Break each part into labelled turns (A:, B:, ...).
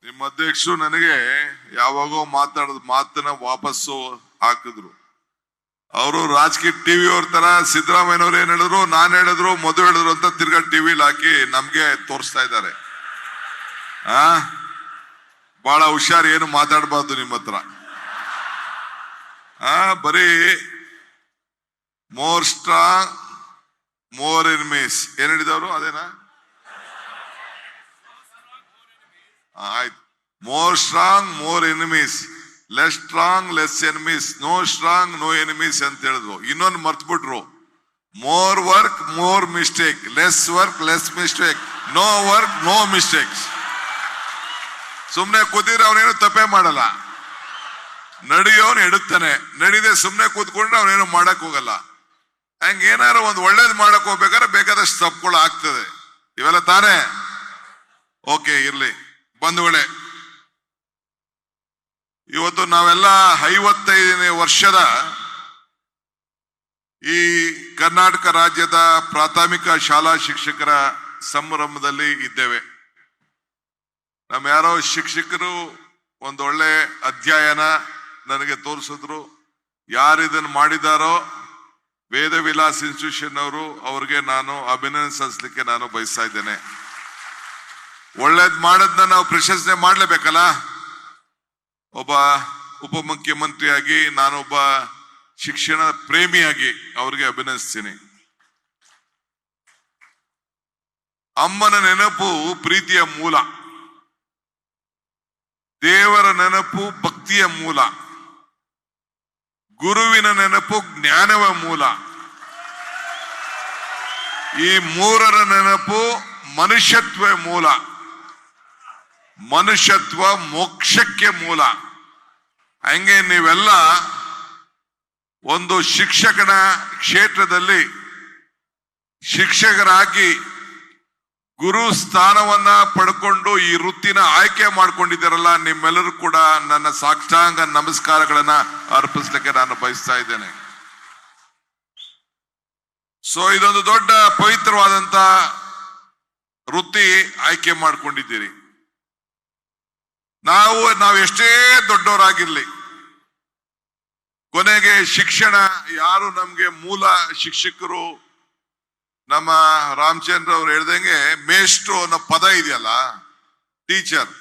A: ನಿಮ್ಮ ಅಧ್ಯಕ್ಷರು ನನಗೆ ಯಾವಾಗೋ ಮಾತಾಡದ ಮಾತನ್ನ ವಾಪಸ್ಸು ಹಾಕಿದ್ರು. ಅವರು ರಾಜಕೀಯ ಟಿವಿ ಅವ್ರ ತರ ಸಿದ್ದರಾಮಯ್ಯನವ್ರು ಏನ್ ಹೇಳಿದ್ರು, ನಾನ್ ಹೇಳಿದ್ರು, ಮಧು ಹೇಳಿದ್ರು ಅಂತ ತಿರ್ಗಾ ಟಿವಿಲಿ ಹಾಕಿ ನಮ್ಗೆ ತೋರಿಸ್ತಾ ಇದ್ದಾರೆ. ಬಹಳ ಹುಷಾರ್, ಏನು ಮಾತಾಡಬಾರ್ದು ನಿಮ್ಮ ಹತ್ರ. ಬರೀ ಮೋರ್ ಸ್ಟ್ರಾಂಗ್ ಮೋರ್ ಎನಿಮೀಸ್ ಏನ್ ಹೇಳಿದವರು, ಅದೇನಾ? ಆಯ್ತು. More strong more enemies, less strong less enemies, no strong no enemies ಅಂತ ಹೇಳಿದ್ರು. ಇನ್ನೊಂದು ಮರ್ತ್ಬಿಟ್ರು, more work more mistake, less work less mistake, no work no mistakes. ಸುಮ್ನೆ ಕೂತಿದ್ರೆ ಅವನೇನು ತಪ್ಪೇ ಮಾಡಲ್ಲ, ನಡೆಯೋನು ಎಡುತ್ತಾನೆ. ನಡೀದೆ ಸುಮ್ನೆ ಕೂತ್ಕೊಂಡ್ರೆ ಅವನೇನು ಮಾಡಕ್ ಹೋಗಲ್ಲ. ಹಂಗ ಏನಾರು ಒಂದು ಒಳ್ಳೇದು ಮಾಡಕ್ ಹೋಗ್ಬೇಕಾದ್ರೆ ಬೇಕಾದಷ್ಟು ತಪ್ಪುಗಳು ಆಗ್ತದೆ. ಇವೆಲ್ಲ ತಾನೇ? ಓಕೆ, ಇರ್ಲಿ ಬಂಧುಗಳೇ. ಇವತ್ತು ನಾವೆಲ್ಲ 55ನೇ ವರ್ಷದ ಈ ಕರ್ನಾಟಕ ರಾಜ್ಯದ ಪ್ರಾಥಮಿಕ ಶಾಲಾ ಶಿಕ್ಷಕರ ಸಂಭ್ರಮದಲ್ಲಿ ಇದ್ದೇವೆ. ನಮ್ಮ ಯಾರೋ ಶಿಕ್ಷಕರು ಒಂದೊಳ್ಳೆ ಅಧ್ಯಯನ ನನಗೆ ತೋರಿಸಿದ್ರು. ಯಾರು ಇದನ್ನು ಮಾಡಿದಾರೋ ವೇದ ವಿಲಾಸ್ ಇನ್ಸ್ಟಿಟ್ಯೂಷನ್ ಅವರು, ಅವ್ರಿಗೆ ನಾನು ಅಭಿನಂದನೆ ಸಲ್ಲಿಸಲಿಕ್ಕೆ ನಾನು ಬಯಸ್ತಾ ಇದ್ದೇನೆ. ಒಳ್ಳೇದ್ ಮಾಡೋದನ್ನ ನಾವು ಪ್ರಶಂಸನೆ ಮಾಡ್ಲೇಬೇಕಲ್ಲ. ಒಬ್ಬ ಉಪಮುಖ್ಯಮಂತ್ರಿಯಾಗಿ, ನಾನೊಬ್ಬ ಶಿಕ್ಷಣ ಪ್ರೇಮಿಯಾಗಿ ಅವ್ರಿಗೆ ಅಭಿನಂದಿಸ್ತೀನಿ. ಅಮ್ಮನ ನೆನಪು ಪ್ರೀತಿಯ ಮೂಲ, ದೇವರ ನೆನಪು ಭಕ್ತಿಯ ಮೂಲ, ಗುರುವಿನ ನೆನಪು ಜ್ಞಾನವ ಮೂಲ, ಈ ಮೂರರ ನೆನಪು ಮನುಷ್ಯತ್ವ ಮೂಲ, ಮನುಷ್ಯತ್ವ ಮೋಕ್ಷಕ್ಕೆ ಮೂಲ. ಹಂಗೆ ನೀವೆಲ್ಲ ಒಂದು ಶಿಕ್ಷಕನ ಕ್ಷೇತ್ರದಲ್ಲಿ ಶಿಕ್ಷಕರಾಗಿ ಗುರು ಸ್ಥಾನವನ್ನ ಪಡ್ಕೊಂಡು ಈ ವೃತ್ತಿನ ಆಯ್ಕೆ ಮಾಡ್ಕೊಂಡಿದ್ದೀರಲ್ಲ, ನಿಮ್ಮೆಲ್ಲರೂ ಕೂಡ ನನ್ನ ಸಾಷ್ಟಾಂಗ ನಮಸ್ಕಾರಗಳನ್ನ ಅರ್ಪಿಸ್ಲಿಕ್ಕೆ ನಾನು ಬಯಸ್ತಾ ಇದ್ದೇನೆ. ಸೊ ಇದೊಂದು ದೊಡ್ಡ ಪವಿತ್ರವಾದಂತ ವೃತ್ತಿ ಆಯ್ಕೆ ಮಾಡ್ಕೊಂಡಿದ್ದೀರಿ. ನಾವು ಎಷ್ಟೇ ದೊಡ್ಡವರಾಗಿರ್ಲಿ, ಕೊನೆಗೆ ಶಿಕ್ಷಣ ಯಾರು ನಮ್ಗೆ ಮೂಲ ಶಿಕ್ಷಕರು, ನಮ್ಮ ರಾಮಚಂದ್ರ ಅವ್ರು ಹೇಳ್ದಂಗೆ ಮೇಷ್ಟ್ರು ಅನ್ನೋ ಪದ ಇದೆಯಲ್ಲ, ಟೀಚರ್,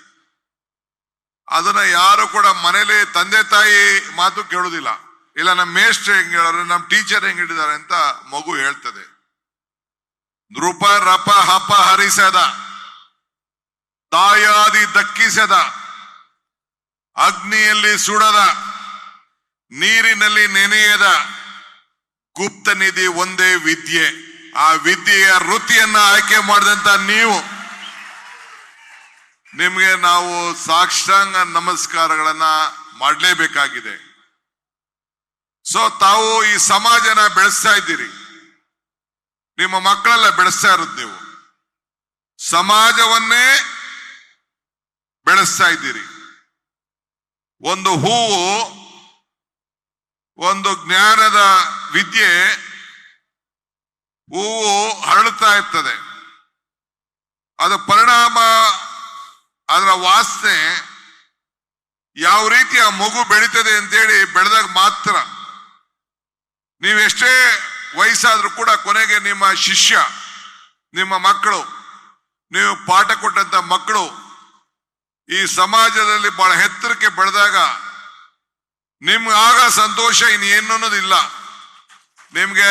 A: ಅದನ್ನ ಯಾರು ಕೂಡ ಮನೇಲಿ ತಂದೆ ತಾಯಿ ಮಾತು ಕೇಳುದಿಲ್ಲ. ಇಲ್ಲ ನಮ್ಮ ಮೇಷ್ಟ್ರು ಹೆಂಗ್ ಹೇಳೋರು, ನಮ್ಮ ಟೀಚರ್ ಹೆಂಗ್ ಹಿಡಿದಾರೆ ಅಂತ ಮಗು ಹೇಳ್ತದೆ. ನೃಪ ರಪ ಹಪ ಹರಿಸದ, ತಾಯಾದಿ ದಕ್ಕಿಸದ, ಅಗ್ನಿಯಲ್ಲಿ ಸುಡದ, ನೀರಿನಲ್ಲಿ ನೆನೆಯದ ಗುಪ್ತ ನಿಧಿ ಒಂದೇ ವಿದ್ಯೆ. ಆ ವಿದ್ಯೆಯ ವೃತ್ತಿಯನ್ನ ಆಯ್ಕೆ ಮಾಡಿದಂತ ನೀವು, ನಿಮ್ಗೆ ನಾವು ಸಾಷ್ಟಾಂಗ ನಮಸ್ಕಾರಗಳನ್ನ ಮಾಡಲೇಬೇಕಾಗಿದೆ. ಸೊ ತಾವು ಈ ಸಮಾಜನ ಬೆಳೆಸ್ತಾ ಇದ್ದೀರಿ, ನಿಮ್ಮ ಮಕ್ಕಳೆಲ್ಲ ಬೆಳೆಸ್ತಾ ಇರೋದು, ನೀವು ಸಮಾಜವನ್ನೇ ಬೆಳೆಸ್ತಾ ಇದ್ದೀರಿ. ಒಂದು ಹೂವು, ಒಂದು ಜ್ಞಾನದ ವಿದ್ಯೆ, ಹೂವು ಹರಡುತ್ತಾ ಇರ್ತದೆ. ಅದರ ಪರಿಣಾಮ, ಅದರ ವಾಸನೆ ಯಾವ ರೀತಿ ಆ ಮಗು ಬೆಳೀತದೆ ಅಂತೇಳಿ ಬೆಳೆದಾಗ ಮಾತ್ರ. ನೀವೆಷ್ಟೇ ವಯಸ್ಸಾದ್ರೂ ಕೂಡ ಕೊನೆಗೆ ನಿಮ್ಮ ಶಿಷ್ಯ, ನಿಮ್ಮ ಮಕ್ಕಳು, ನೀವು ಪಾಠ ಕೊಟ್ಟಂತ ಮಕ್ಕಳು ಈ ಸಮಾಜದಲ್ಲಿ ಬಹಳ ಎತ್ತರಕ್ಕೆ ಬೆಳೆದಾಗ ನಿಮ್ಗೆ ಆಗ ಸಂತೋಷ ಇನ್ನೇನು ಅನ್ನೋದಿಲ್ಲ. ನಿಮ್ಗೆ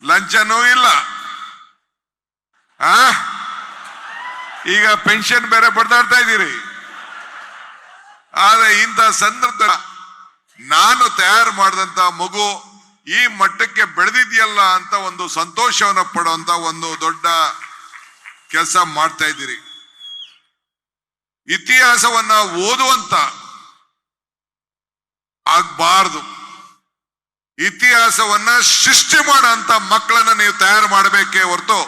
A: ಲಂಚನೂ ಇಲ್ಲ, ಈಗ ಪೆನ್ಷನ್ ಬೇರೆ ಪಡೆದಾಡ್ತಾ ಇದ್ದೀರಿ. ಆದ್ರೆ ಇಂಥ ಸಂದರ್ಭ ನಾನು ತಯಾರು ಮಾಡಿದಂತ ಮಗು ಈ ಮಟ್ಟಕ್ಕೆ ಬೆಳೆದಿದೆಯಲ್ಲ ಅಂತ ಒಂದು ಸಂತೋಷವನ್ನು ಪಡುವಂತ ಒಂದು ದೊಡ್ಡ ಕೆಲಸ ಮಾಡ್ತಾ ಇದ್ದೀರಿ. ಇತಿಹಾಸವನ್ನ ಓದುವಂತ ಆಗ್ಬಾರ್ದು, ಇತಿಹಾಸವನ್ನ ಸೃಷ್ಟಿ ಮಾಡುವಂತ ಮಕ್ಕಳನ್ನ ನೀವು ತಯಾರು ಮಾಡಬೇಕೇ ಹೊರತು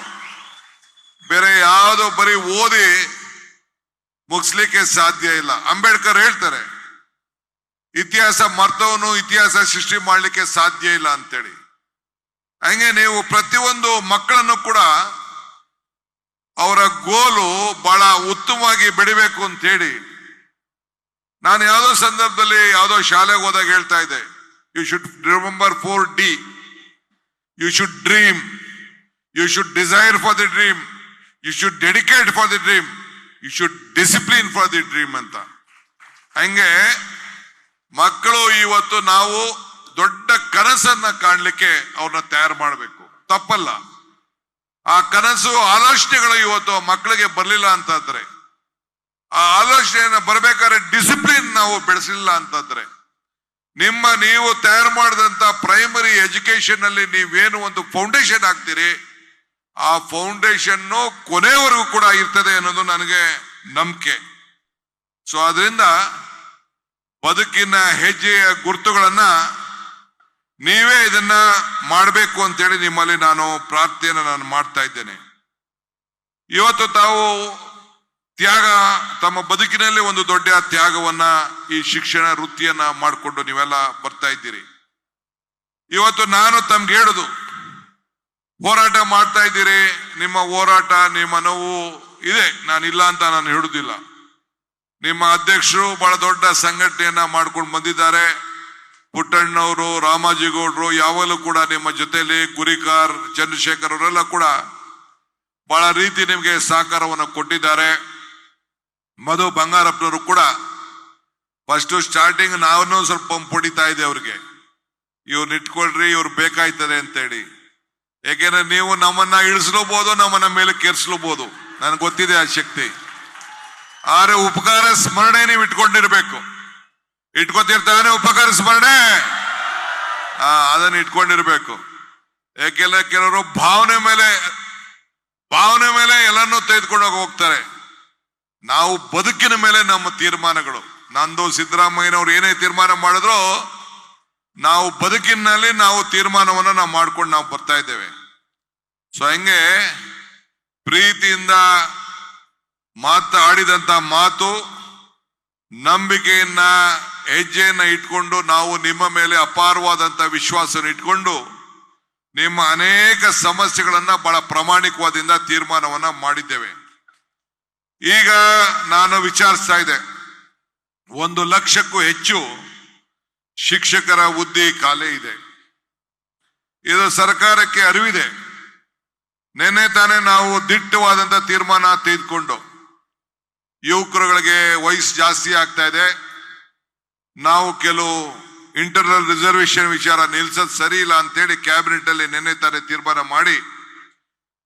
A: ಬೇರೆ ಯಾವುದೋ ಬರೀ ಓದಿ ಮುಗಿಸ್ಲಿಕ್ಕೆ ಸಾಧ್ಯ ಇಲ್ಲ. ಅಂಬೇಡ್ಕರ್ ಹೇಳ್ತಾರೆ, ಇತಿಹಾಸ ಮರ್ತವನು ಇತಿಹಾಸ ಸೃಷ್ಟಿ ಮಾಡ್ಲಿಕ್ಕೆ ಸಾಧ್ಯ ಇಲ್ಲ ಅಂತೇಳಿ. ಹಂಗೆ ನೀವು ಪ್ರತಿಯೊಂದು ಮಕ್ಕಳನ್ನು ಕೂಡ ಅವರ ಗೋಲು ಬಹಳ ಉತ್ತಮವಾಗಿ ಬೆಳಿಬೇಕು ಅಂತ ಹೇಳಿ ನಾನು ಯಾವುದೋ ಸಂದರ್ಭದಲ್ಲಿ ಯಾವುದೋ ಶಾಲೆಗೆ ಹೋದಾಗ ಹೇಳ್ತಾ ಇದ್ದೆ, you should remember 4D. You should dream, you should desire for the dream, you should dedicate for the dream, you should discipline for the dream ಅಂತ. ಹಂಗೆ ಮಕ್ಕಳು ಇವತ್ತು ನಾವು ದೊಡ್ಡ ಕನಸನ್ನ ಕಾಣ್ಲಿಕ್ಕೆ ಅವ್ರನ್ನ ತಯಾರು ಮಾಡಬೇಕು, ತಪ್ಪಲ್ಲ. ಆ ಕನಸು ಆಲೋಚನೆಗಳು ಇವತ್ತು ಮಕ್ಕಳಿಗೆ ಬರಲಿಲ್ಲ ಅಂತಂದ್ರೆ, ಆ ಆಲೋಚನೆಯನ್ನ ಬರ್ಬೇಕಾದ್ರೆ ಡಿಸಿಪ್ಲಿನ್ ನಾವು ಬೆಳೆಸಲಿಲ್ಲ ಅಂತಂದ್ರೆ, ನೀವು ತಯಾರು ಮಾಡಿದಂತ ಪ್ರೈಮರಿ ಎಜುಕೇಶನ್ ಅಲ್ಲಿ ನೀವೇನು ಒಂದು ಫೌಂಡೇಶನ್ ಹಾಕ್ತೀರಿ, ಆ ಫೌಂಡೇಶನ್ ಕೊನೆವರೆಗೂ ಕೂಡ ಇರ್ತದೆ ಅನ್ನೋದು ನನಗೆ ನಂಬಿಕೆ. ಸೊ ಅದರಿಂದ ಬದುಕಿನ ಹೆಜ್ಜೆಯ ಗುರುತುಗಳನ್ನ ನೀವೇ ಇದನ್ನ ಮಾಡಬೇಕು ಅಂತೇಳಿ ನಿಮ್ಮಲ್ಲಿ ನಾನು ಪ್ರಾರ್ಥನೆಯನ್ನು ನಾನು ಮಾಡ್ತಾ ಇದ್ದೇನೆ. ಇವತ್ತು ತಾವು ತ್ಯಾಗ, ತಮ್ಮ ಬದುಕಿನಲ್ಲಿ ಒಂದು ದೊಡ್ಡ ತ್ಯಾಗವನ್ನ ಈ ಶಿಕ್ಷಣ ವೃತ್ತಿಯನ್ನ ಮಾಡಿಕೊಂಡು ನೀವೆಲ್ಲ ಬರ್ತಾ ಇದ್ದೀರಿ. ಇವತ್ತು ನಾನು ತಮ್ಗೆ ಹೇಳುದು, ಹೋರಾಟ ಮಾಡ್ತಾ ಇದ್ದೀರಿ, ನಿಮ್ಮ ಹೋರಾಟ ನಿಮ್ಮ ನೋವು ಇದೆ, ನಾನಿಲ್ಲ ಅಂತ ನಾನು ಹೇಳುದಿಲ್ಲ. ನಿಮ್ಮ ಅಧ್ಯಕ್ಷರು ಬಹಳ ದೊಡ್ಡ ಸಂಘಟನೆಯನ್ನ ಮಾಡ್ಕೊಂಡು ಬಂದಿದ್ದಾರೆ. ಪುಟ್ಟಣ್ಣವರು, ರಾಮಾಜಿಗೌಡರು ಯಾವಾಗಲೂ ಕೂಡ ನಿಮ್ಮ ಜೊತೆಯಲ್ಲಿ, ಗುರಿಕಾರ್, ಚಂದ್ರಶೇಖರ್ ಅವರೆಲ್ಲ ಕೂಡ ಬಹಳ ರೀತಿ ನಿಮಗೆ ಸಹಕಾರವನ್ನು ಕೊಟ್ಟಿದ್ದಾರೆ. ಮಧು ಬಂಗಾರಪ್ಪನವರು ಕೂಡ ಫಸ್ಟ್ ಸ್ಟಾರ್ಟಿಂಗ್ ನಾನು ಸ್ವಲ್ಪ ಪಂಪ್ ಹೊಡಿತಾ ಇದ್ದೆ ಅವ್ರಿಗೆ, ಇವ್ರನ್ನ ಇಟ್ಕೊಳ್ರಿ, ಇವ್ರು ಬೇಕಾಯ್ತದೆ ಅಂತೇಳಿ. ಯಾಕೆಂದ್ರೆ ನೀವು ನಮ್ಮನ್ನ ಇಳಿಸ್ಲೂಬಹುದು, ನಮ್ಮನ್ನ ಮೇಲೆ ಕೆರ್ಸ್ಲೂಬಹುದು, ನನ್ಗೆ ಗೊತ್ತಿದೆ ಆ ಶಕ್ತಿ. ಆದ್ರೆ ಉಪಕಾರ ಸ್ಮರಣೆ ನೀವು ಇಟ್ಕೊಂಡಿರ್ಬೇಕು. ಇಟ್ಕೊತಿರ್ತಾನೆ ಉಪಕಾರ ಸ್ಮರಣೆ, ಅದನ್ನ ಇಟ್ಕೊಂಡಿರ್ಬೇಕು. ಯಾಕೆಲ್ಲ ಕೆಲವರು ಭಾವನೆ ಮೇಲೆ ಎಲ್ಲರನ್ನೂ ತೆಗೆದುಕೊಂಡು ಹೋಗ್ತಾರೆ. ನಾವು ಬದುಕಿನ ಮೇಲೆ ನಮ್ಮ ತೀರ್ಮಾನಗಳು, ನಂದು ಸಿದ್ದರಾಮಯ್ಯನವ್ರು ಏನೇ ತೀರ್ಮಾನ ಮಾಡಿದ್ರು ನಾವು ಬದುಕಿನಲ್ಲಿ ನಾವು ತೀರ್ಮಾನವನ್ನು ನಾವು ಮಾಡ್ಕೊಂಡು ನಾವು ಬರ್ತಾ ಇದ್ದೇವೆ. ಸೊ ಹಂಗೆ ಪ್ರೀತಿಯಿಂದ ಮಾತಾಡಿದಂತ ಮಾತು, ನಂಬಿಕೆಯನ್ನ, ಹೆಜ್ಜೆಯನ್ನ ಇಟ್ಕೊಂಡು ನಾವು ನಿಮ್ಮ ಮೇಲೆ ಅಪಾರವಾದಂತ ವಿಶ್ವಾಸವನ್ನು ಇಟ್ಕೊಂಡು ನಿಮ್ಮ ಅನೇಕ ಸಮಸ್ಯೆಗಳನ್ನ ಬಹಳ ಪ್ರಾಮಾಣಿಕವಾದಿಂದ ತೀರ್ಮಾನವನ್ನ ಮಾಡಿದ್ದೇವೆ. ಈಗ ನಾನು ವಿಚಾರಿಸ್ತಾ ಇದ್ದೆ, 1 ಲಕ್ಷಕ್ಕೂ ಹೆಚ್ಚು ಶಿಕ್ಷಕರ ಹುದ್ದೆ ಖಾಲಿ ಇದೆ. ಇದು ಸರ್ಕಾರಕ್ಕೆ ಅರಿವಿದೆ. ನಿನ್ನೆ ತಾನೇ ನಾವು ದಿಟ್ಟವಾದಂತ ತೀರ್ಮಾನ ತೆಗೆದುಕೊಂಡು, ಯುವಕರುಗಳಿಗೆ ವಯಸ್ಸು ಜಾಸ್ತಿ ಆಗ್ತಾ ಇದೆ, ನಾವು ಕೆಲವು ಇಂಟರ್ನಲ್ ರಿಸರ್ವೇಶನ್ ವಿಚಾರ ನಿಲ್ಸೋದು ಸರಿ ಇಲ್ಲ ಅಂತೇಳಿ ಕ್ಯಾಬಿನೆಟ್ ಅಲ್ಲಿ ನಿನ್ನೆ ತಾನೇ ತೀರ್ಮಾನ ಮಾಡಿ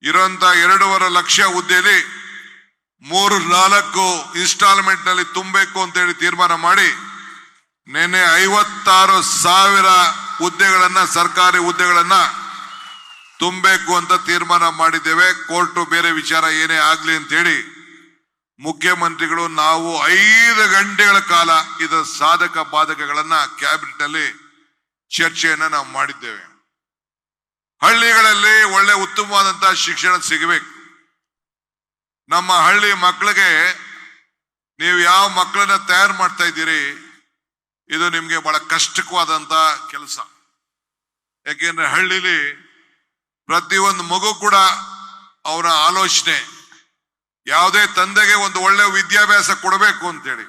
A: ಇರುವಂತ 2.5 ಲಕ್ಷ ಹುದ್ದೆಯಲ್ಲಿ 3-4 ಇನ್ಸ್ಟಾಲ್ಮೆಂಟ್ ನಲ್ಲಿ ತುಂಬಬೇಕು ಅಂತೇಳಿ ತೀರ್ಮಾನ ಮಾಡಿ ನಿನ್ನೆ 56,000 ಹುದ್ದೆಗಳನ್ನ, ಸರ್ಕಾರಿ ಹುದ್ದೆಗಳನ್ನ ತುಂಬಬೇಕು ಅಂತ ತೀರ್ಮಾನ ಮಾಡಿದ್ದೇವೆ. ಕೋರ್ಟು ಬೇರೆ ವಿಚಾರ ಏನೇ ಆಗ್ಲಿ ಅಂತೇಳಿ ಮುಖ್ಯಮಂತ್ರಿಗಳು ನಾವು 5 ಗಂಟೆಗಳ ಕಾಲ ಇದರ ಸಾಧಕ ಬಾಧಕಗಳನ್ನ ಕ್ಯಾಬಿನೆಟ್ ನಲ್ಲಿ ಚರ್ಚೆಯನ್ನ ನಾವು ಮಾಡಿದ್ದೇವೆ. ಹಳ್ಳಿಗಳಲ್ಲಿ ಒಳ್ಳೆ ಉತ್ತಮವಾದಂತಹ ಶಿಕ್ಷಣ ಸಿಗಬೇಕು. ನಮ್ಮ ಹಳ್ಳಿ ಮಕ್ಕಳಿಗೆ ನೀವು ಯಾವ ಮಕ್ಕಳನ್ನ ತಯಾರು ಮಾಡ್ತಾ ಇದ್ದೀರಿ, ಇದು ನಿಮ್ಗೆ ಬಹಳ ಕಷ್ಟಕವಾದಂತ ಕೆಲಸ. ಯಾಕೆಂದ್ರೆ ಹಳ್ಳಿಲಿ ಪ್ರತಿಯೊಂದು ಮಗು ಕೂಡ ಅವರ ಆಲೋಚನೆ, ಯಾವುದೇ ತಂದೆಗೆ ಒಂದು ಒಳ್ಳೆ ವಿದ್ಯಾಭ್ಯಾಸ ಕೊಡಬೇಕು ಅಂತೇಳಿ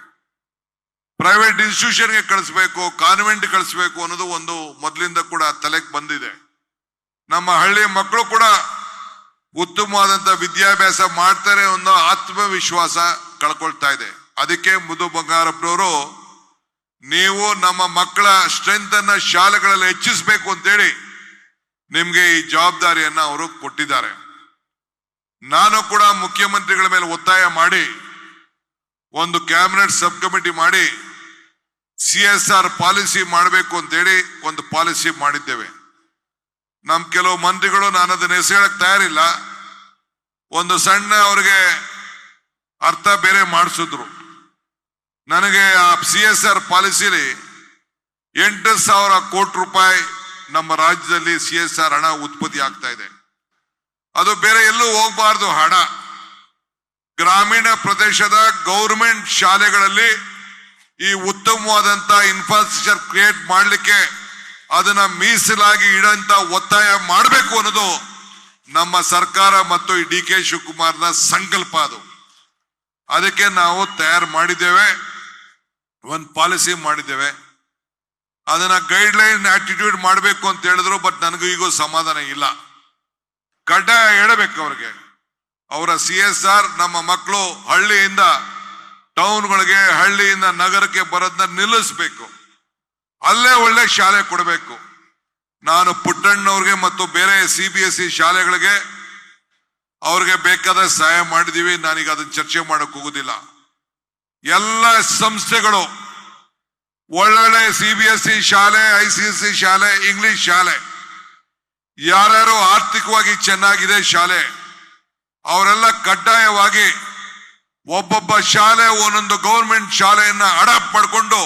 A: ಪ್ರೈವೇಟ್ ಇನ್ಸ್ಟಿಟ್ಯೂಷನ್ಗೆ ಕಳಿಸ್ಬೇಕು, ಕಾನ್ವೆಂಟ್ ಕಳಿಸ್ಬೇಕು ಅನ್ನೋದು ಒಂದು ಮೊದಲಿಂದ ಕೂಡ ತಲೆಗೆ ಬಂದಿದೆ. ನಮ್ಮ ಹಳ್ಳಿ ಮಕ್ಕಳು ಕೂಡ ಉತ್ತಮವಾದಂತ ವಿದ್ಯಾಭ್ಯಾಸ ಮಾಡ್ತಾರೆ ಅನ್ನೋ ಆತ್ಮವಿಶ್ವಾಸ ಕಳ್ಕೊಳ್ತಾ ಇದೆ. ಅದಕ್ಕೆ ಮಧು ಬಂಗಾರಪ್ಪನವರು ನೀವು ನಮ್ಮ ಮಕ್ಕಳ ಸ್ಟ್ರೆಂತ್ ಅನ್ನ ಶಾಲೆಗಳಲ್ಲಿ ಹೆಚ್ಚಿಸಬೇಕು ಅಂತೇಳಿ ನಿಮ್ಗೆ ಈ ಜವಾಬ್ದಾರಿಯನ್ನ ಅವರು ಕೊಟ್ಟಿದ್ದಾರೆ. ನಾನು ಕೂಡ ಮುಖ್ಯಮಂತ್ರಿಗಳ ಮೇಲೆ ಒತ್ತಾಯ ಮಾಡಿ ಒಂದು ಕ್ಯಾಬಿನೆಟ್ ಸಬ್ ಕಮಿಟಿ ಮಾಡಿ CSR ಪಾಲಿಸಿ ಮಾಡಬೇಕು ಅಂತೇಳಿ ಒಂದು ಪಾಲಿಸಿ ಮಾಡಿದ್ದೇವೆ. ನಮ್ ಕೆಲವು ಮಂತ್ರಿಗಳು, ನಾನು ಅದನ್ನ ಹೆಸರಕ್ಕೆ ತಯಾರಿಲ್ಲ, ಒಂದು ಸಣ್ಣ ಅವ್ರಿಗೆ ಅರ್ಥ ಬೇರೆ ಮಾಡಿಸಿದ್ರು. ನನಗೆ ಆ CSR ಪಾಲಿಸಿಲಿ 8,000 ಕೋಟಿ ರೂಪಾಯಿ ನಮ್ಮ ರಾಜ್ಯದಲ್ಲಿ CSR ಹಣ ಉತ್ಪತ್ತಿ ಆಗ್ತಾ ಇದೆ. ಅದು ಬೇರೆ ಎಲ್ಲೂ ಹೋಗಬಾರ್ದು ಹಣ. ಗ್ರಾಮೀಣ ಪ್ರದೇಶದ ಗೌರ್ಮೆಂಟ್ ಶಾಲೆಗಳಲ್ಲಿ ಈ ಉತ್ತಮವಾದಂತ ಇನ್ಫ್ರಾಸ್ಟ್ರಕ್ಚರ್ ಕ್ರಿಯೇಟ್ ಮಾಡಲಿಕ್ಕೆ ಅದನ್ನ ಮೀಸಲಾಗಿ ಇಡಂತ ಒತ್ತಾಯ ಮಾಡಬೇಕು ಅನ್ನೋದು ನಮ್ಮ ಸರ್ಕಾರ ಮತ್ತು ಈ ಡಿ ಕೆ ಶಿವಕುಮಾರ್ನ ಸಂಕಲ್ಪ ಅದು. ಅದಕ್ಕೆ ನಾವು ತಯಾರು ಮಾಡಿದ್ದೇವೆ, ಒಂದು ಪಾಲಿಸಿ ಮಾಡಿದ್ದೇವೆ. ಅದನ್ನ ಗೈಡ್ಲೈನ್ ಆಟಿಟ್ಯೂಡ್ ಮಾಡಬೇಕು ಅಂತ ಹೇಳಿದ್ರು. ಬಟ್ ನನಗೂ ಈಗ ಸಮಾಧಾನ ಇಲ್ಲ. ಕಡ್ಡಾಯ ಹೇಳಬೇಕು ಅವ್ರಿಗೆ. ಅವರ CSR ನಮ್ಮ ಮಕ್ಕಳು ಹಳ್ಳಿಯಿಂದ ಟೌನ್ಗಳಿಗೆ, ಹಳ್ಳಿಯಿಂದ ನಗರಕ್ಕೆ ಬರೋದನ್ನ ನಿಲ್ಲಿಸ್ಬೇಕು. ಅಲ್ಲೇ ಒಳ್ಳೆ ಶಾಲೆ ಕೊಡಬೇಕು. ನಾನು ಪುಟ್ಟಣ್ಣವ್ರಿಗೆ ಮತ್ತು ಬೇರೆ CBSE ಶಾಲೆಗಳಿಗೆ ಅವ್ರಿಗೆ ಬೇಕಾದ ಸಹಾಯ ಮಾಡಿದೀವಿ. ನಾನೀಗ ಅದನ್ನ ಚರ್ಚೆ ಮಾಡಕ್ ಹೋಗುದಿಲ್ಲ. ಎಲ್ಲ ಸಂಸ್ಥೆಗಳು ಒಳ್ಳೊಳ್ಳೆ CBSE ಶಾಲೆ, ICSE ಶಾಲೆ, ಇಂಗ್ಲಿಷ್ ಶಾಲೆ, ಯಾರ್ಯಾರು ಆರ್ಥಿಕವಾಗಿ ಚೆನ್ನಾಗಿದೆ ಶಾಲೆ, ಅವರೆಲ್ಲ ಕಡ್ಡಾಯವಾಗಿ ಒಬ್ಬೊಬ್ಬ ಶಾಲೆ ಒಂದೊಂದು ಗೌರ್ಮೆಂಟ್ ಶಾಲೆಯನ್ನ ಅಡಾಪ್ಟ್ ಮಾಡಿಕೊಂಡು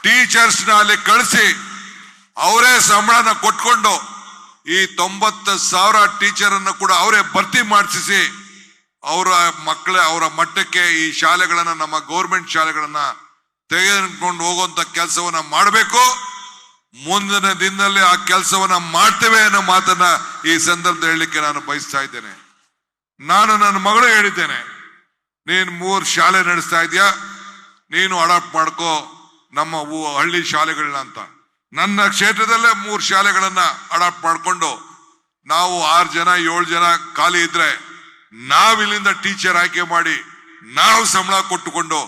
A: ಟೀಚರ್ಸ್ನ ಅಲ್ಲಿ ಕಳಿಸಿ ಅವರೇ ಸಂಬಳನ ಕೊಟ್ಕೊಂಡು ಈ 90,000 ಟೀಚರ್ ಅನ್ನು ಕೂಡ ಅವರೇ ಭರ್ತಿ ಮಾಡಿಸಿ ಅವರ ಮಟ್ಟಕ್ಕೆ ಈ ಶಾಲೆಗಳನ್ನ, ನಮ್ಮ ಗೌರ್ಮೆಂಟ್ ಶಾಲೆಗಳನ್ನ ತೆಗೆದುಕೊಂಡು ಹೋಗುವಂತ ಕೆಲಸವನ್ನ ಮಾಡಬೇಕು. ಮುಂದಿನ ದಿನದಲ್ಲಿ ಆ ಕೆಲಸವನ್ನ ಮಾಡ್ತೇವೆ ಅನ್ನೋ ಮಾತನ್ನ ಈ ಸಂದರ್ಭದಲ್ಲಿ ಹೇಳಲಿಕ್ಕೆ ನಾನು ಬಯಸ್ತಾ ಇದ್ದೇನೆ. ನಾನು ನನ್ನ ಮಗಳು ಹೇಳಿದ್ದೇನೆ, ನೀನು 3 ಶಾಲೆ ನಡೆಸ್ತಾ ಇದೆಯಾ, ನೀನು ಅಡಾಪ್ಟ್ ಮಾಡ್ಕೋ ನಮ್ಮ ಹಳ್ಳಿ ಶಾಲೆಗಳನ್ನ ಅಂತ. ನನ್ನ ಕ್ಷೇತ್ರದಲ್ಲೇ 3 ಶಾಲೆಗಳನ್ನ ಅಡಾಪ್ಟ್ ಮಾಡ್ಕೊಂಡು ನಾವು 6 ಜನ 7 ಜನ ಖಾಲಿ ಇದ್ರೆ ನಾವಿಲ್ಲಿಂದ ಟೀಚರ್ ಆಯ್ಕೆ ಮಾಡಿ ನಾವು ಸಂಬಳ ಕೊಟ್ಟುಕೊಂಡು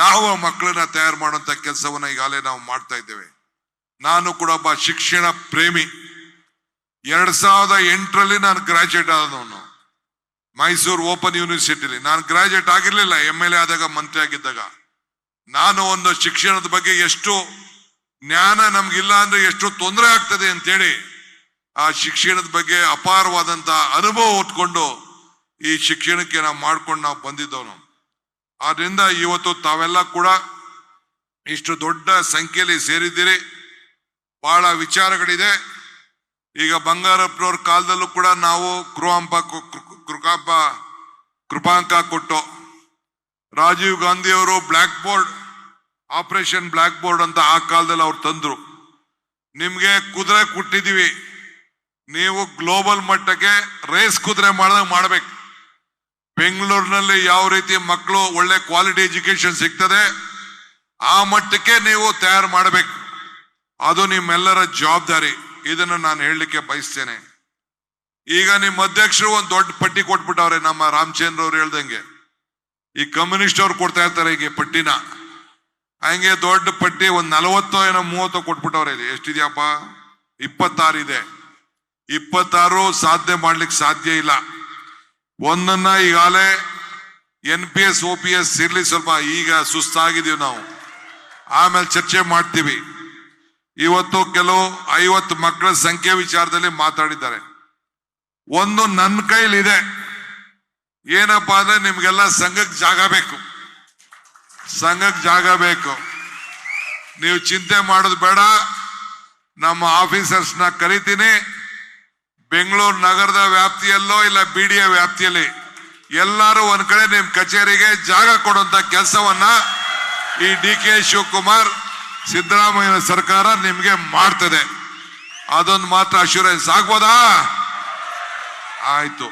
A: ನಾವು ಮಕ್ಕಳನ್ನ ತಯಾರು ಮಾಡುವಂತ ಕೆಲಸವನ್ನ ಈಗಾಗಲೇ ನಾವು ಮಾಡ್ತಾ ಇದ್ದೇವೆ. ನಾನು ಕೂಡ ಒಬ್ಬ ಶಿಕ್ಷಣ ಪ್ರೇಮಿ. 2008ರಲ್ಲಿ ನಾನು ಗ್ರಾಜುಯೇಟ್ ಆದವನು ಮೈಸೂರು ಓಪನ್ ಯೂನಿವರ್ಸಿಟಿಲಿ. ನಾನು ಗ್ರಾಜುಯೇಟ್ ಆಗಿರ್ಲಿಲ್ಲ, MLA ಆದಾಗ, ಮಂತ್ರಿ ಆಗಿದ್ದಾಗ. ನಾನು ಒಂದು ಶಿಕ್ಷಣದ ಬಗ್ಗೆ ಎಷ್ಟು ಜ್ಞಾನ ನಮ್ಗಿಲ್ಲ ಅಂದ್ರೆ ಎಷ್ಟು ತೊಂದರೆ ಆಗ್ತದೆ ಅಂತೇಳಿ ಆ ಶಿಕ್ಷಣದ ಬಗ್ಗೆ ಅಪಾರವಾದಂತ ಅನುಭವ ಹೊತ್ಕೊಂಡು ಈ ಶಿಕ್ಷಣಕ್ಕೆ ನಾವು ಮಾಡ್ಕೊಂಡು ನಾವು ಬಂದಿದ್ದವನು. ಆದ್ರಿಂದ ಇವತ್ತು ತಾವೆಲ್ಲ ಕೂಡ ಇಷ್ಟು ದೊಡ್ಡ ಸಂಖ್ಯೆಯಲ್ಲಿ ಸೇರಿದ್ದೀರಿ. ಬಹಳ ವಿಚಾರಗಳಿದೆ. ಈಗ ಬಂಗಾರಪ್ಪನವ್ರ ಕಾಲದಲ್ಲೂ ಕೂಡ ನಾವು ಕೃಪಾಂಕ ಕೊಟ್ಟು, ರಾಜೀವ್ ಗಾಂಧಿ ಅವರು black board, operation black board ಅಂತ ಆ ಕಾಲದಲ್ಲಿ ಅವ್ರು ತಂದ್ರು. ನಿಮ್ಗೆ ಕುದುರೆ ಕೊಟ್ಟಿದೀವಿ, ನೀವು ಗ್ಲೋಬಲ್ ಮಟ್ಟಕ್ಕೆ ರೇಸ್ ಕುದುರೆ ಮಾಡ್ಬೇಕು. ಬೆಂಗಳೂರಿನಲ್ಲಿ ಯಾವ ರೀತಿ ಮಕ್ಕಳು ಒಳ್ಳೆ ಕ್ವಾಲಿಟಿ ಎಜುಕೇಶನ್ ಸಿಗ್ತದೆ ಆ ಮಟ್ಟಕ್ಕೆ ನೀವು ತಯಾರು ಮಾಡಬೇಕು. ಅದು ನಿಮ್ಮೆಲ್ಲರ ಜವಾಬ್ದಾರಿ. ಇದನ್ನು ನಾನು ಹೇಳಲಿಕ್ಕೆ ಬಯಸ್ತೇನೆ. ಈಗ ನಿಮ್ಮ ಅಧ್ಯಕ್ಷರು ಒಂದು ದೊಡ್ಡ ಪಟ್ಟಿ ಕೊಟ್ಬಿಟ್ಟವ್ರೆ. ನಮ್ಮ ರಾಮಚಂದ್ರ ಅವ್ರು ಹೇಳ್ದಂಗೆ ಈ ಕಮ್ಯುನಿಸ್ಟ್ ಅವ್ರು ಕೊಡ್ತಾ ಇರ್ತಾರೆ ಈಗ ಪಟ್ಟಿನ, ಹಂಗೆ ದೊಡ್ಡ ಪಟ್ಟಿ ಒಂದು 40 ಏನೋ 30 ಕೊಟ್ಬಿಟ್ಟವ್ರೆ. ಇಲ್ಲಿ ಎಷ್ಟಿದ್ಯಪ್ಪ? 26 ಇದೆ. 26 ಸಾಧನೆ ಮಾಡ್ಲಿಕ್ಕೆ ಸಾಧ್ಯ ಇಲ್ಲ. ಒಂದನ್ನ ಈಗಾಗಲೇ NPS OPS ಇರ್ಲಿ, ಸ್ವಲ್ಪ ಈಗ ಸುಸ್ತಾಗಿದೀವಿ ನಾವು, ಆಮೇಲೆ ಚರ್ಚೆ ಮಾಡ್ತೀವಿ. ಇವತ್ತು ಕೆಲವು 50 ಮಕ್ಕಳ ಸಂಖ್ಯೆ ವಿಚಾರದಲ್ಲಿ ಮಾತಾಡಿದ್ದಾರೆ. ಒಂದು ನನ್ನ ಕೈಲಿದೆ, ಏನಪ್ಪಾ ಅಂದ್ರೆ ನಿಮ್ಗೆಲ್ಲ ಸಂಘಕ್ಕೆ ಜಾಗ ಬೇಕು, ಸಂಘಕ್ಕೆ ಜಾಗ ಬೇಕು. ನೀವು ಚಿಂತೆ ಮಾಡೋದು ಬೇಡ. ನಮ್ಮ ಆಫೀಸರ್ಸ್ನ ಕರಿತೀನಿ. ಬೆಂಗಳೂರು ನಗರದ ವ್ಯಾಪ್ತಿಯಲ್ಲೋ ಇಲ್ಲ BDA ವ್ಯಾಪ್ತಿಯಲ್ಲಿ ಎಲ್ಲರೂ ಒಂದ್ ಕಡೆ ನಿಮ್ ಕಚೇರಿಗೆ ಜಾಗ ಕೊಡುವಂತ ಕೆಲಸವನ್ನ ಈ DK ಶಿವಕುಮಾರ್ ಸಿದ್ದರಾಮಯ್ಯ ಸರ್ಕಾರ ನಿಮ್ಗೆ ಮಾಡ್ತದೆ. ಅದೊಂದು ಮಾತ್ರ ಅಶ್ಯೂರೆನ್ಸ್ ಆಗ್ಬೋದಾ? ಆಯ್ತು.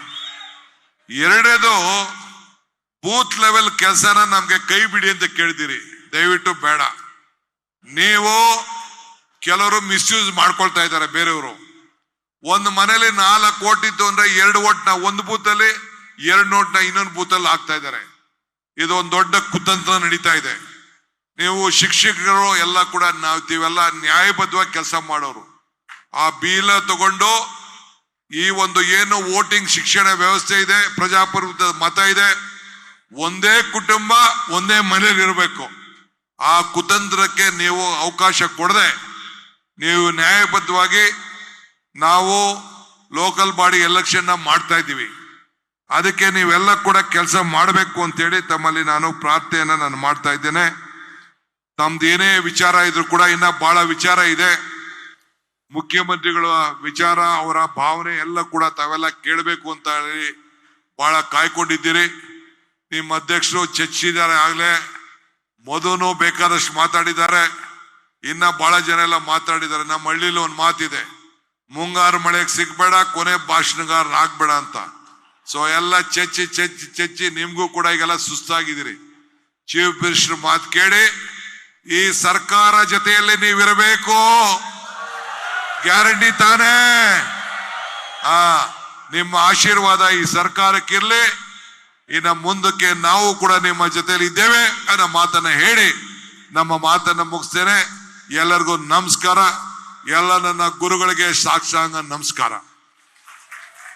A: ಎರಡನೇದು, ಬೂತ್ ಲೆವೆಲ್ ಕೆಲಸನ ನಮ್ಗೆ ಕೈ ಬಿಡಿ ಅಂತ ಕೇಳಿದಿರಿ. ದಯವಿಟ್ಟು ಬೇಡ. ನೀವು ಕೆಲವರು ಮಿಸ್ಯೂಸ್ ಮಾಡ್ಕೊಳ್ತಾ ಇದ್ದಾರೆ ಬೇರೆಯವರು. ಒಂದು ಮನೇಲಿ 4 ಓಟ್ ಇತ್ತು ಅಂದ್ರೆ 2 ಓಟ್ನ ಒಂದು ಬೂತ್ ಅಲ್ಲಿ, 2 ನೋಟ್ನ ಇನ್ನೊಂದು ಬೂತ್ ಅಲ್ಲಿ ಹಾಕ್ತಾ ಇದ್ದಾರೆ. ಇದು ಒಂದು ದೊಡ್ಡ ಕುತಂತ್ರ ನಡೀತಾ ಇದೆ. ನೀವು ಶಿಕ್ಷಕರು ಎಲ್ಲ ಕೂಡ ನಾವೆಲ್ಲ ನ್ಯಾಯಬದ್ಧವಾಗಿ ಕೆಲಸ ಮಾಡೋರು. ಆ ಬೀಲ ತಗೊಂಡು ಈ ಒಂದು ಏನು ವೋಟಿಂಗ್ ಶಿಕ್ಷಣ ವ್ಯವಸ್ಥೆ ಇದೆ, ಪ್ರಜಾಪ್ರಭುತ್ವದ ಮತ ಇದೆ, ಒಂದೇ ಕುಟುಂಬ ಒಂದೇ ಮನೇಲಿ ಇರಬೇಕು. ಆ ಕುತಂತ್ರಕ್ಕೆ ನೀವು ಅವಕಾಶ ಕೊಡದೆ ನೀವು ನ್ಯಾಯಬದ್ಧವಾಗಿ ನಾವು ಲೋಕಲ್ ಬಾಡಿ ಎಲೆಕ್ಷನ್ ಮಾಡ್ತಾ ಇದ್ದೀವಿ. ಅದಕ್ಕೆ ನೀವೆಲ್ಲ ಕೂಡ ಕೆಲಸ ಮಾಡಬೇಕು ಅಂತೇಳಿ ತಮ್ಮಲ್ಲಿ ನಾನು ಪ್ರಾರ್ಥನೆಯನ್ನ ನಾನು ಮಾಡ್ತಾ ಇದ್ದೇನೆ. ತಮ್ದು ಏನೇ ವಿಚಾರ ಇದ್ರು ಕೂಡ ಇನ್ನ ಬಹಳ ವಿಚಾರ ಇದೆ. ಮುಖ್ಯಮಂತ್ರಿಗಳ ವಿಚಾರ, ಅವರ ಭಾವನೆ ಎಲ್ಲ ಕೂಡ ತಾವೆಲ್ಲ ಕೇಳಬೇಕು ಅಂತ ಹೇಳಿ ಬಹಳ ಕಾಯ್ಕೊಂಡಿದ್ದೀರಿ. ನಿಮ್ಮ ಅಧ್ಯಕ್ಷರು ಚರ್ಚಿಸಿದ್ದಾರೆ, ಆಗ್ಲೇ ಮಧುನು ಬೇಕಾದಷ್ಟು ಮಾತಾಡಿದ್ದಾರೆ, ಇನ್ನ ಬಹಳ ಜನ ಎಲ್ಲ ಮಾತಾಡಿದ್ದಾರೆ. ನಮ್ಮ ಹಳ್ಳಿಲಿ ಒಂದು ಮಾತಿದೆ, ಮುಂಗಾರು ಮಳೆಗೆ ಸಿಗ್ಬೇಡ, ಕೊನೆ ಭಾಷಣಗಾರ ಆಗ್ಬೇಡ ಅಂತ. ಸೊ ಎಲ್ಲ ಚಚ್ಚಿ ನಿಮ್ಗೂ ಕೂಡ ಈಗೆಲ್ಲ ಸುಸ್ತಾಗಿದ್ದೀರಿ. ಚೀಫ್ ಮಿನಿಸ್ಟರ್ ಮಾತು ಕೇಳಿ ಈ ಸರ್ಕಾರ ಜೊತೆಯಲ್ಲಿ ನೀವಿರಬೇಕು, ಗ್ಯಾರಂಟಿ ತಾನೇ. ನಿಮ್ಮ ಆಶೀರ್ವಾದ ಈ ಸರ್ಕಾರಕ್ಕಿರ್ಲಿ. ಇನ್ನು ಮುಂದಕ್ಕೆ ನಾವು ಕೂಡ ನಿಮ್ಮ ಜೊತೆಯಲ್ಲಿ ಇದ್ದೇವೆ ಅನ್ನೋ ಮಾತನ್ನ ಹೇಳಿ ನಮ್ಮ ಮಾತನ್ನ ಮುಗಿಸ್ತೇನೆ. ಎಲ್ಲರಿಗೂ ನಮಸ್ಕಾರ. ಎಲ್ಲ ನನ್ನ ಗುರುಗಳಿಗೆ ಸಾಕ್ಷಾಂಗ ನಮಸ್ಕಾರ.